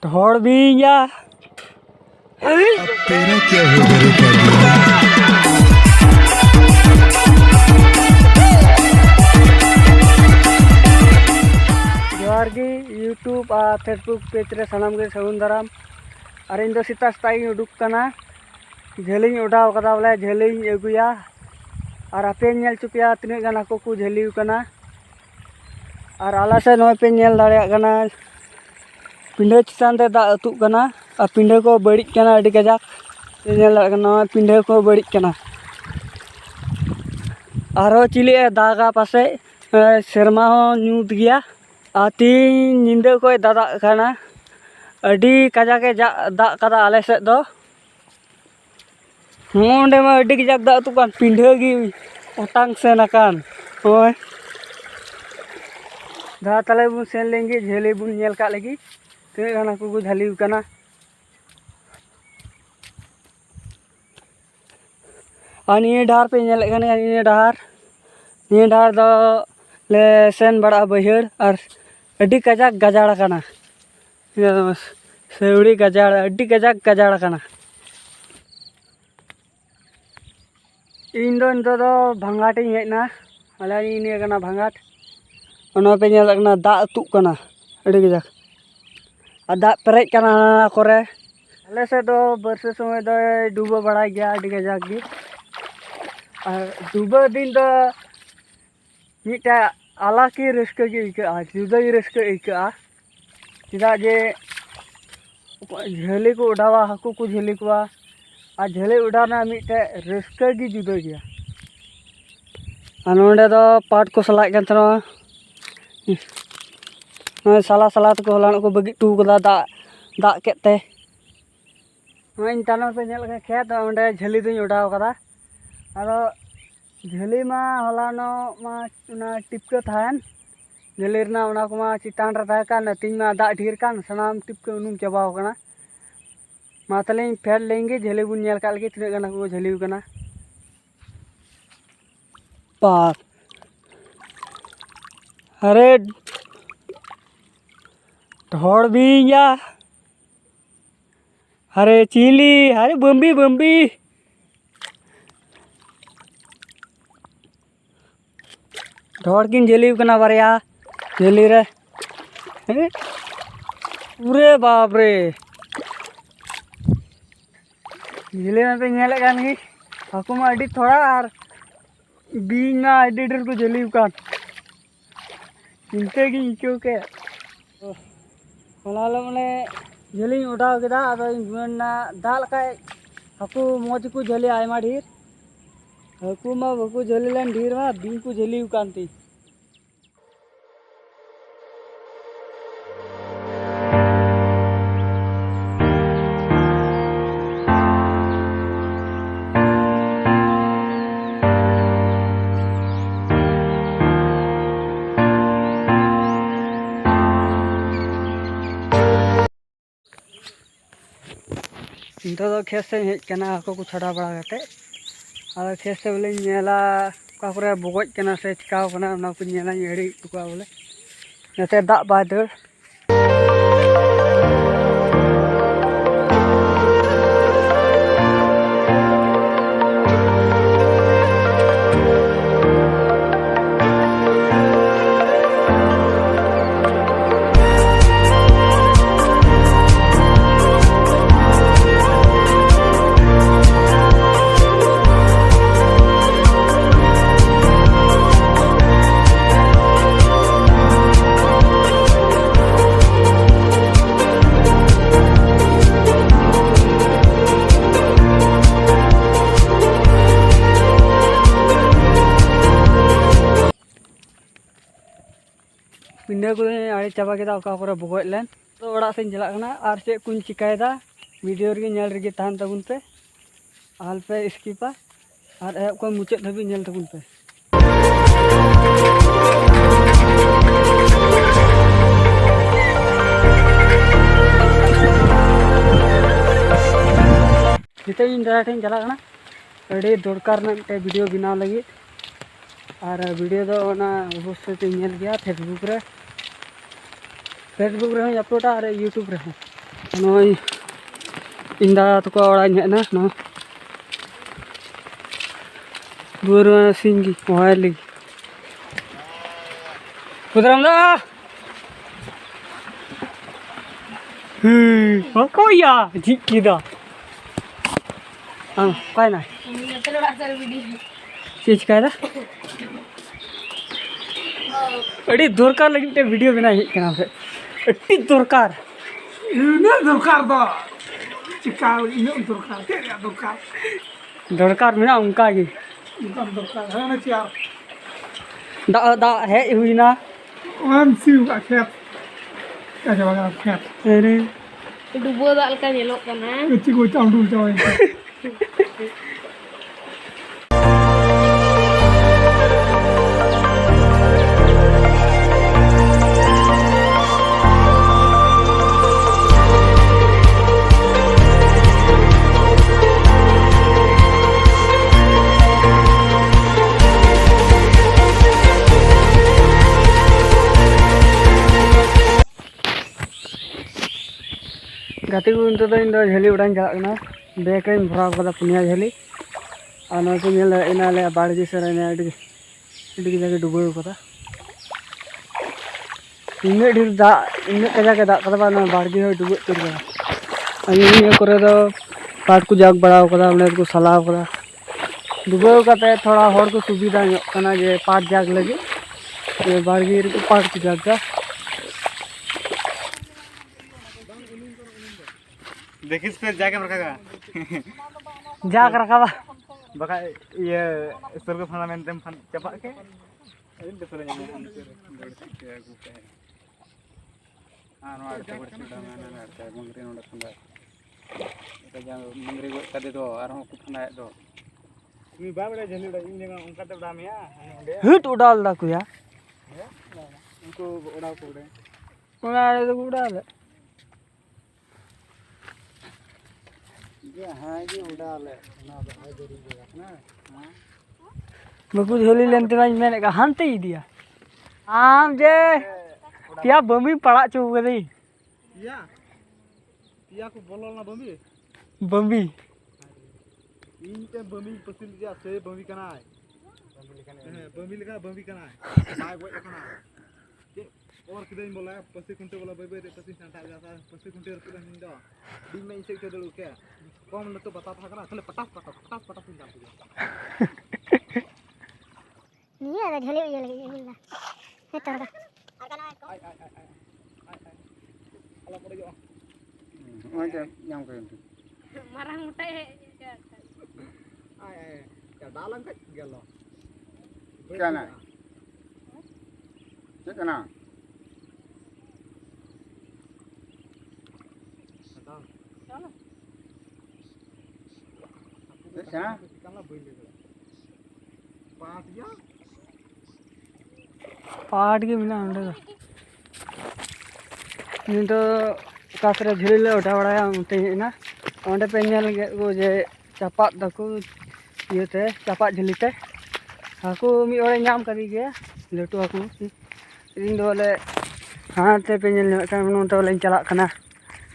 ढोड़ भी या अब तेरा क्या होगा रे पागल। जोहार गी यूट्यूब और फेसबुक पेज रे सानाम गे सागुन दाराम और इन दो सीता सताई उडुक कना झेलिंग उड़ाव कदा बोले झेलिंग अगुया और आपे नेल चुपिया तिने गाना को झेलिव कना और आला से नय पे नेल दाड़े कना पिंडे चितान ते दा अतुक कना और पिंडे को बड़ी कना अडी गजाक नेल कना पिंडे को बड़ी कना आरो चिले दागा पासे शर्मा हो न्यूत गया तीन निंदे को दादा कना अडी कजा के दा कदा आले से दो मोंडे में अडी गजाक दा अतुक कान पिंडे गी ओटांग से नकान होय दा तले बुन सेन लेंगे झेले बुन नेल का लगी ते गाना को झलिव कना अनि डार पे नेल कने अनि डार दो ले सेन बड़ा बहड़ और अडी कजाक गजाड़ कना सेवड़ी गजाड़ अडी कजाक गजाड़ कना इन दो भांगाट हेना अले इन कना भांगाट ओना पे नेल कना दा अतुक कना अडी गजाक आ दा पेरेज कना करे अले से दो बरसे समय दो डूबो बड़ा गया अडी गजाक गी और डूबो दिन दो मिटा आला की रस्का की इका जुदा ही रस्का इका चेदा जे झेली को उड़ावा हाकू को झेली को आ झेली उड़ाना मिटे रस्का की जुदा गया नोडे दो पाट को सलाय कन तनो साला साला को हलान को बगी टू कदा दा केते इन तानो पे नेल का खेत ओंडे झेली दुई उड़ाव कदा आरो झेली मा हलानो मा उना टिपके थायन झेली रना उना को मा चितान रे थाय कान तीन मा दा ढीर कान सनाम टिपके उनुम चबाव कना मा तले फेड लेंगे झेली बुन नेल का लगे तिने गाना को झेलिव कना पार अरे ढोड़ भी या अरे चिली अरे बम्बी ढोड़ किन झेलिव कना बारिया झेली रे पूरे बाप रे झेली में पे नेले कान गी हाकू मा अडी थोड़ा और बीन मा अडी डर को झेलिव कान चिंते गी इको के हलालो मने झेली उठाव केदा आदो गुना दा लकाय हाकू मोज को झेली आयमा ढीर हाकू मा बकू झेली लेन ढीर मा बीन को झेलिव कानती इंतो तो खेत से हेज कना हाको को छड़ा बड़ा करते और खेत से बोले नेला का करे बगज कना से चिकाव कना उना को नेला एड़ी टुका बोले नते दा बादर पिंडे को आड़े चाबा केदा ओका करे बगज लेन तो ओड़ा से चला कना और चेक कुन चिकायदा वीडियो रे नेल रे तान तबुन पे आल पे स्किपा और एप को मुचाद धबी नेल तबुन पे जिते इन दादा ठेन चला कना अड़ी दरकार ना मिटे वीडियो बनाव लगी और वीडियो दो ना अवश्य ते नेल गया फेसबुक रे अपलोडा और यूट्यूब रे नॉय इंदा तो को ओड़ा हेना नो दूर सिंगी मोबाइल लगी पुदराम दा को या जिक्की दा हां काय ना चीज काय दा अड़ी दरकार लगी ते वीडियो बना हे कना से अट्टी दरकार इन्हें दरकार दो चिका इन्हें दरकार तेरे दरकार दरकार मेरा उनका की इनका दरकार है ना चिया दा दा है हुई ना हम सिउ का खेत कैसे बगा खेत अरे डुबो दाल का येलो करना है इतनी कोई तांडूल जाए गाते को इन तो झेली उड़ान चलना बैग रे भरा कदा पुनिया झेली और नते नेल इनाले बाड़गी से रहने अड़ी जगह डुबो कदा इन्ने ढेर दा इन्ने कजा के दा कदा ना बाड़गी हो डुबो तुर कदा अनी करे दो पाट को जाग बड़ाव कदा उन्हें को सलाव कदा डुबो कते थोड़ा होड़ को सुविधा कना जे पाट जाग लगे ये बाड़गी रे को पाट को जाग जा देखिस फिर जाके रखा जाग रखावा बका ये स्वर्ग फना मेनते फन चपा के इन तो ᱧᱟᱢᱟ हम से बड़ के आगु पे नो आड़ते बड़ छुड़ा मैंने आड़ते मंगरी नोड फंदा एटा जा मंगरी गो कदे दो आरो को फंदा दो मी बाबड़े झलीड़ा इन जगह उनका तो डामिया ओंडे हिट उडाल दा कुया उनको उड़ा को उड़े उडाल ये हां ये उड़ाल है ना तो है जरूर जगह ना हां बाबू झोली लेनते मैं मैंने कहा हंते ही दिया आम जे क्या बमी पड़ा चो गई या को बोलो ना बमी बमी इन ते बमी पसिल जा से बमी कना है बमी लगा बमी कना है बाय गो कना और किदन बोला पसी कुंटे बोला बे पसी संटा जाता पसी कुंटे रख दे दो दिन में इसे के दलु के कम न तो बता था कना खाली पटास पिन जा नहीं है झोली ये लगी है तोरा ala pore jo oke nyam ke marang mutai ai ya dalam ka gelo kana kana Sana? पाट के बिना अंडे इन तो कासरे झिली ले उठा बड़ा उठे ना अंडे पे नेल को जे चपा दको ये ते चपा झिली ते हाकू मी ओरे नाम करी गया लेटू हाकू इन दो ले हां ते पे नेल का नो तो ले चला कना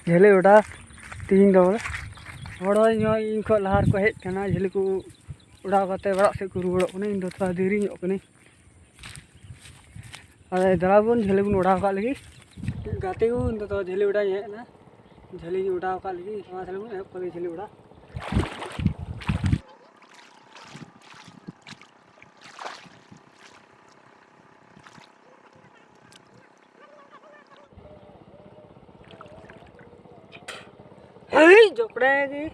झिली उठा तीन दो बड़ा इन को लहार को हेज कना झिली को उड़ा कते बड़ा से को रुड़ो ने इन दो थोड़ा देरी ᱧᱚᱜ कनी अरे दराबुन झेली बुन उड़ा का लगी गाते को इन तो झेली उड़ा है ना झेली उड़ा का लगी वहां से बुन को झेली उड़ा हे जोपड़े की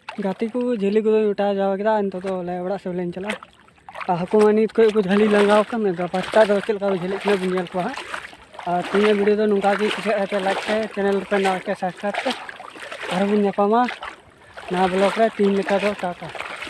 गाती को झेली को उठा जावा के इन तो ले बड़ा से लेन चला हाको नित को झेली लगाव का मैं पास्ता दो चल का झेली के बुनियाल को और तीन वीडियो तो नुका की पे लाइक पे चैनल पे ना के सब्सक्राइब पे और बुनिया पामा ना ब्लॉग रे तीन लेका तो टाटा।